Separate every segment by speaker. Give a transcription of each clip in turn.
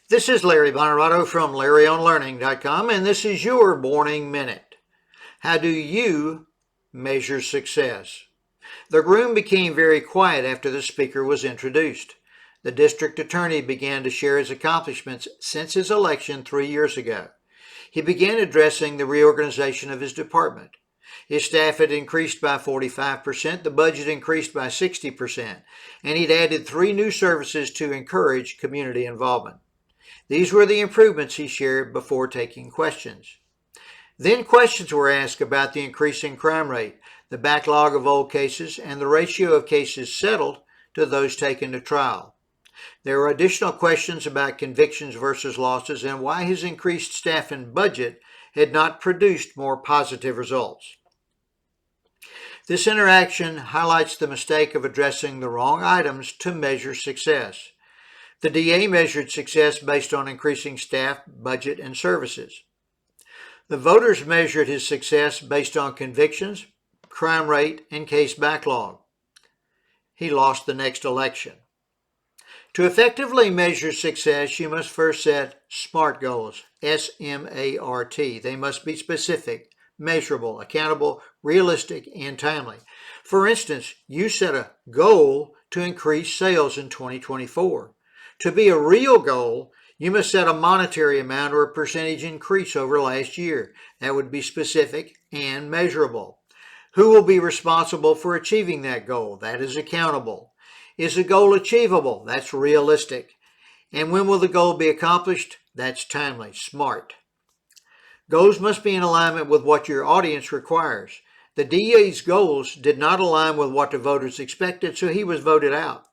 Speaker 1: This is Larry Bonaroto from LarryOnLearning.com, and this is your Morning Minute. How do you measure success? The room became very quiet after the speaker was introduced. The district attorney began to share his accomplishments since his election 3 years ago. He began addressing the reorganization of his department. His staff had increased by 45%, the budget increased by 60%, and he'd added 3 new services to encourage community involvement. These were the improvements he shared before taking questions. Then questions were asked about the increasing crime rate, the backlog of old cases, and the ratio of cases settled to those taken to trial. There were additional questions about convictions versus losses and why his increased staff and budget had not produced more positive results. This interaction highlights the mistake of addressing the wrong items to measure success. The DA measured success based on increasing staff, budget, and services. The voters measured his success based on convictions, crime rate, and case backlog. He lost the next election. To effectively measure success, you must first set SMART goals, S-M-A-R-T. They must be specific, measurable, accountable, realistic, and timely. For instance, you set a goal to increase sales in 2024. To be a real goal, you must set a monetary amount or a percentage increase over last year. That would be specific and measurable. Who will be responsible for achieving that goal? That is accountable. Is the goal achievable? That's realistic. And when will the goal be accomplished? That's timely, smart. Goals must be in alignment with what your audience requires. The DA's goals did not align with what the voters expected, so he was voted out.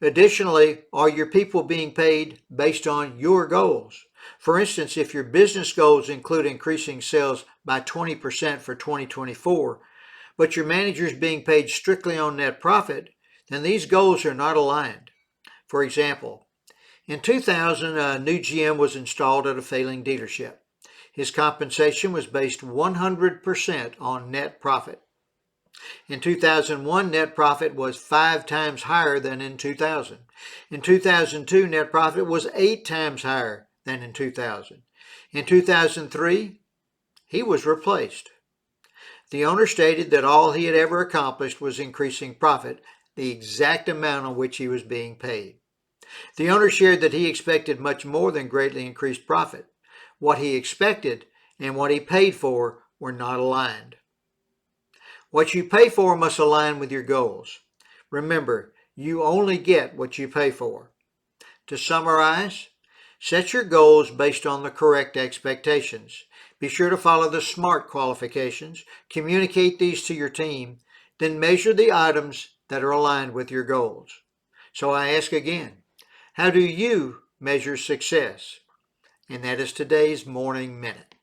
Speaker 1: Additionally, are your people being paid based on your goals? For instance, if your business goals include increasing sales by 20% for 2024, but your manager is being paid strictly on net profit, then these goals are not aligned. For example, in 2000, a new GM was installed at a failing dealership. His compensation was based 100% on net profit. In 2001, net profit was 5 times higher than in 2000. In 2002, net profit was 8 times higher than in 2000. In 2003, he was replaced. The owner stated that all he had ever accomplished was increasing profit, the exact amount on which he was being paid. The owner shared that he expected much more than greatly increased profit. What he expected and what he paid for were not aligned. What you pay for must align with your goals. Remember, you only get what you pay for. To summarize, set your goals based on the correct expectations. Be sure to follow the SMART qualifications, communicate these to your team, then measure the items that are aligned with your goals. So I ask again, how do you measure success? And that is today's Morning Minute.